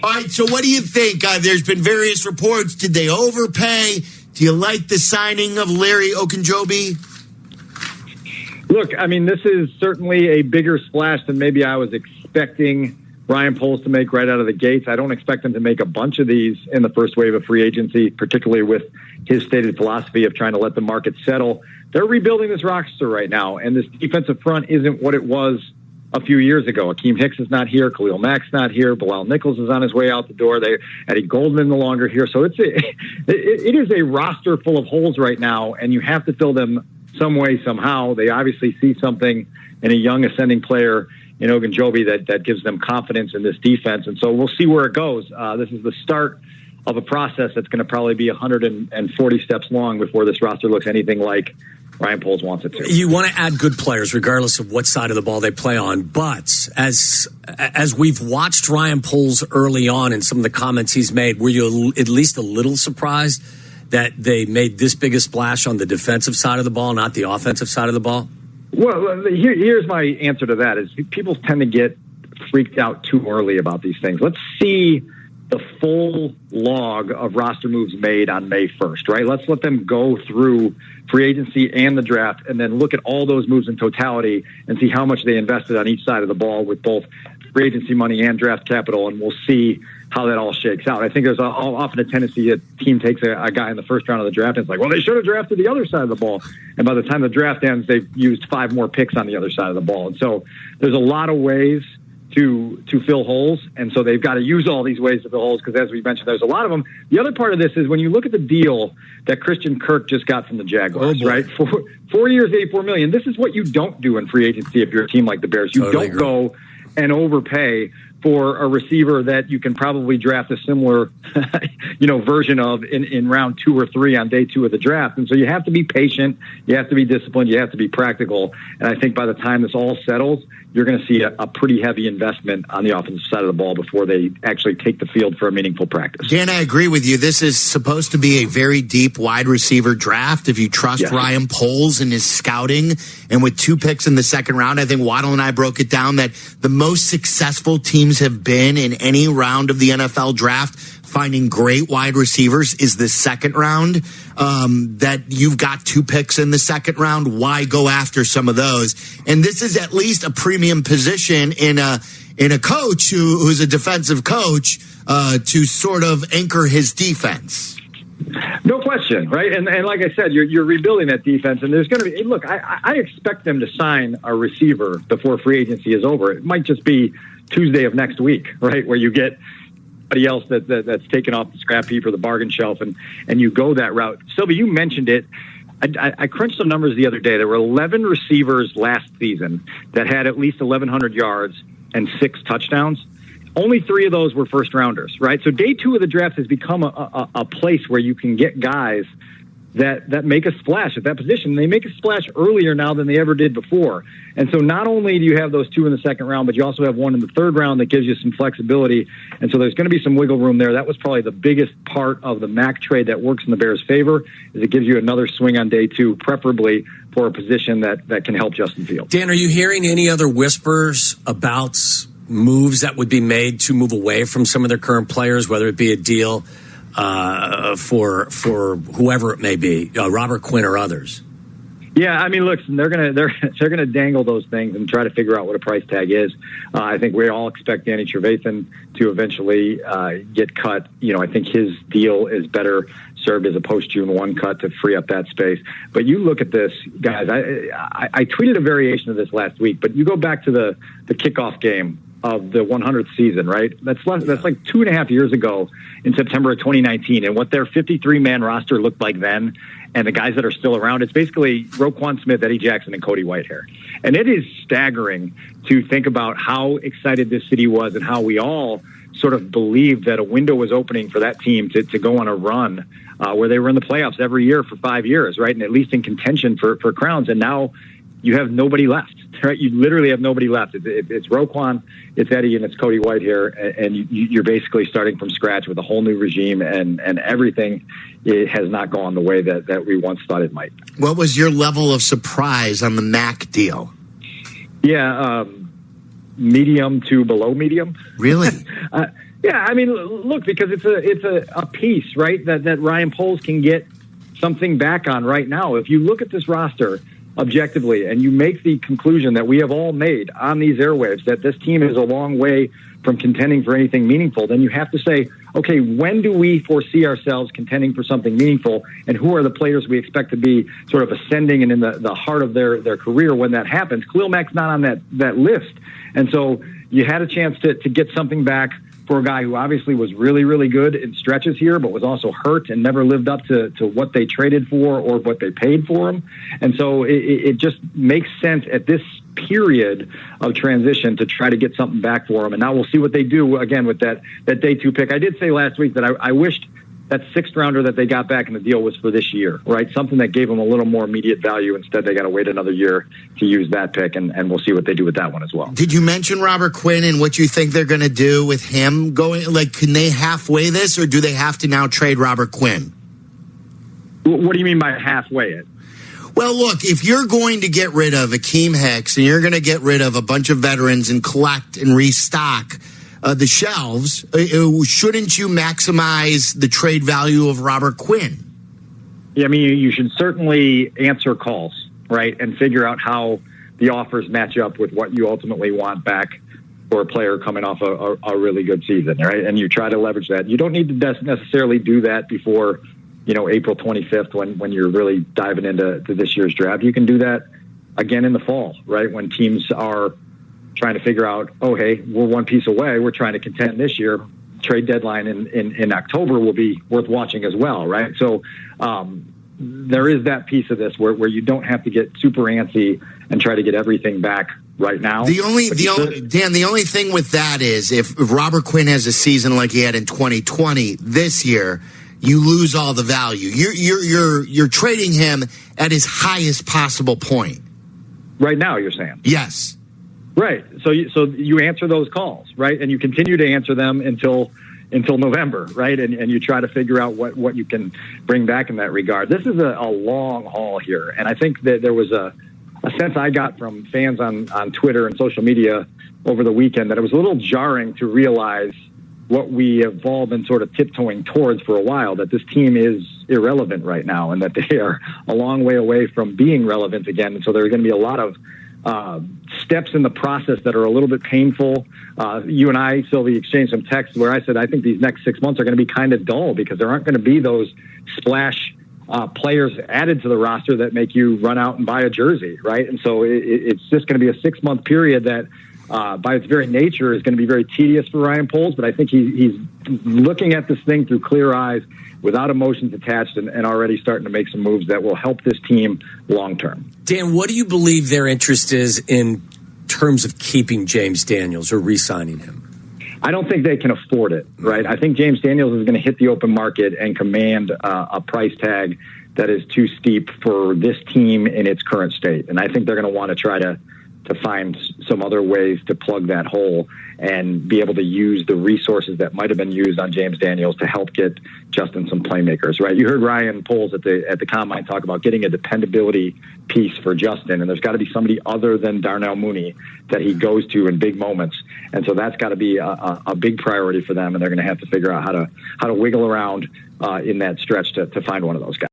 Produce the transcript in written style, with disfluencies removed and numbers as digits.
All right, so what do you think? There's been various reports. Did they overpay? Do you like the signing of Larry Ogunjobi? Look, I mean, this is certainly a bigger splash than maybe I was expecting Ryan Poles to make right out of the gates. I don't expect him to make a bunch of these in the first wave of free agency, particularly with his stated philosophy of trying to let the market settle. They're rebuilding this roster right now, and this defensive front isn't what it was a few years ago. Akeem Hicks is not here. Khalil Mack's not here. Bilal Nichols is on his way out the door. Eddie Goldman no longer here. So it is a roster full of holes right now, and you have to fill them some way, somehow. They obviously see something in a young ascending player in Ogunjobi that gives them confidence in this defense. And so we'll see where it goes. This is the start of a process that's going to probably be 140 steps long before this roster looks anything like Ryan Poles wants it to. You want to add good players regardless of what side of the ball they play on. But as we've watched Ryan Poles early on and some of the comments he's made, were you at least a little surprised that they made this big a splash on the defensive side of the ball, not the offensive side of the ball? Well, here's my answer to that is people tend to get freaked out too early about these things. Let's see the full log of roster moves made on May 1st, right? Let's let them go through free agency and the draft and then look at all those moves in totality and see how much they invested on each side of the ball with both free agency money and draft capital, and we'll see how that all shakes out. I think there's often a tendency a team takes a guy in the first round of the draft and it's like, well, they should have drafted the other side of the ball. And by the time the draft ends, they've used 5 more picks on the other side of the ball. And so there's a lot of ways to fill holes, and so they've got to use all these ways to fill holes because, as we mentioned, there's a lot of them. The other part of this is when you look at the deal that Christian Kirk just got from the Jaguars, right? 4 years, $84 million. This is what you don't do in free agency if you're a team like the Bears. You don't go and overpay for a receiver that you can probably draft a similar, version of in round 2 or 3 on day 2 of the draft. And so you have to be patient, you have to be disciplined, you have to be practical. And I think by the time this all settles, you're going to see a pretty heavy investment on the offensive side of the ball before they actually take the field for a meaningful practice. Dan, I agree with you. This is supposed to be a very deep wide receiver draft. If you trust Ryan Poles and his scouting, and with 2 picks in the second round, I think Waddle and I broke it down that the most successful teams have been in any round of the NFL draft finding great wide receivers is the second round. That you've got 2 picks in the second round. Why go after some of those? And this is at least a premium position in a coach who's a defensive coach to sort of anchor his defense. No question, right? And like I said, you're rebuilding that defense, and there's going to be. Look, I expect them to sign a receiver before free agency is over. It might just be Tuesday of next week, right, where you get somebody else that's taken off the scrap heap or the bargain shelf, and you go that route. Silvy, you mentioned it. I crunched some numbers the other day. There were 11 receivers last season that had at least 1,100 yards and 6 touchdowns. Only 3 of those were first rounders, right? So day 2 of the draft has become a place where you can get guys that make a splash at that position. They make a splash earlier now than they ever did before. And so not only do you have those 2 in the second round, but you also have 1 in the third round that gives you some flexibility. And so there's going to be some wiggle room there. That was probably the biggest part of the Mack trade that works in the Bears' favor, is it gives you another swing on day 2, preferably for a position that can help Justin Fields. Dan, are you hearing any other whispers about moves that would be made to move away from some of their current players, whether it be a deal for whoever it may be, Robert Quinn or others? Yeah, I mean, look, they're gonna dangle those things and try to figure out what a price tag is. I think we all expect Danny Trevathan to eventually get cut. I think his deal is better served as a post-June 1 cut to free up that space. But you look at this, guys. I tweeted a variation of this last week, but you go back to the kickoff game of the 100th season, right? That's like 2.5 years ago in September of 2019, and what their 53-man roster looked like then, and the guys that are still around, it's basically Roquan Smith, Eddie Jackson, and Cody Whitehair. And it is staggering to think about how excited this city was and how we all sort of believed that a window was opening for that team to go on a run where they were in the playoffs every year for 5 years, right? And at least in contention for crowns. And now you have nobody left, right? You literally have nobody left. It's Roquan, it's Eddie, and it's Cody Whitehair, and you're basically starting from scratch with a whole new regime, and everything has not gone the way that we once thought it might. What was your level of surprise on the Mack deal? Yeah, medium to below medium. Really? Yeah, I mean, look, because it's a piece, right, that Ryan Poles can get something back on right now. If you look at this roster objectively and you make the conclusion that we have all made on these airwaves that this team is a long way from contending for anything meaningful, then you have to say, okay, when do we foresee ourselves contending for something meaningful, and who are the players we expect to be sort of ascending and in the heart of their career when that happens? Khalil Mack's not on that list. And so you had a chance to get something back for a guy who obviously was really, really good in stretches here, but was also hurt and never lived up to what they traded for or what they paid for him. And so it just makes sense at this period of transition to try to get something back for him. And now we'll see what they do again with that day 2 pick. I did say last week that I wished that 6th rounder that they got back in the deal was for this year, right? Something that gave them a little more immediate value. Instead, they got to wait another year to use that pick, and we'll see what they do with that one as well. Did you mention Robert Quinn and what you think they're going to do with him going? Like, can they halfway this, or do they have to now trade Robert Quinn? What do you mean by halfway it? Well, look, if you're going to get rid of Akeem Hicks and you're going to get rid of a bunch of veterans and collect and restock the shelves, shouldn't you maximize the trade value of Robert Quinn? Yeah, I mean, you should certainly answer calls, right, and figure out how the offers match up with what you ultimately want back for a player coming off a really good season, right? And you try to leverage that. You don't need to necessarily do that before, April 25th when you're really diving into this year's draft. You can do that again in the fall, right, when teams are trying to figure out, oh, hey, we're one piece away. We're trying to contend this year. Trade deadline in October will be worth watching as well, right? So there is that piece of this where you don't have to get super antsy and try to get everything back right now. The only thing with that is if Robert Quinn has a season like he had in 2020 this year, you lose all the value. You're trading him at his highest possible point. Right now, you're saying? Yes. Right. So you answer those calls, right? And you continue to answer them until November, right? And you try to figure out what you can bring back in that regard. This is a long haul here. And I think that there was a sense I got from fans on Twitter and social media over the weekend that it was a little jarring to realize what we have all been sort of tiptoeing towards for a while, that this team is irrelevant right now and that they are a long way away from being relevant again. And so there are going to be a lot of steps in the process that are a little bit painful. You and I, Silvy, exchanged some texts where I said I think these next 6 months are going to be kind of dull because there aren't going to be those splash players added to the roster that make you run out and buy a jersey, right? And so it's just going to be a 6-month period that by its very nature is going to be very tedious for Ryan Poles, but I think he's looking at this thing through clear eyes without emotions attached and already starting to make some moves that will help this team long term. Dan, what do you believe their interest is in terms of keeping James Daniels or re-signing him? I don't think they can afford it, right? I think James Daniels is going to hit the open market and command a price tag that is too steep for this team in its current state. And I think they're going to want to try to find some other ways to plug that hole and be able to use the resources that might have been used on James Daniels to help get Justin some playmakers, right? You heard Ryan Poles at the Combine talk about getting a dependability piece for Justin, and there's got to be somebody other than Darnell Mooney that he goes to in big moments. And so that's got to be a big priority for them, and they're going to have to figure out how to wiggle around in that stretch to find one of those guys.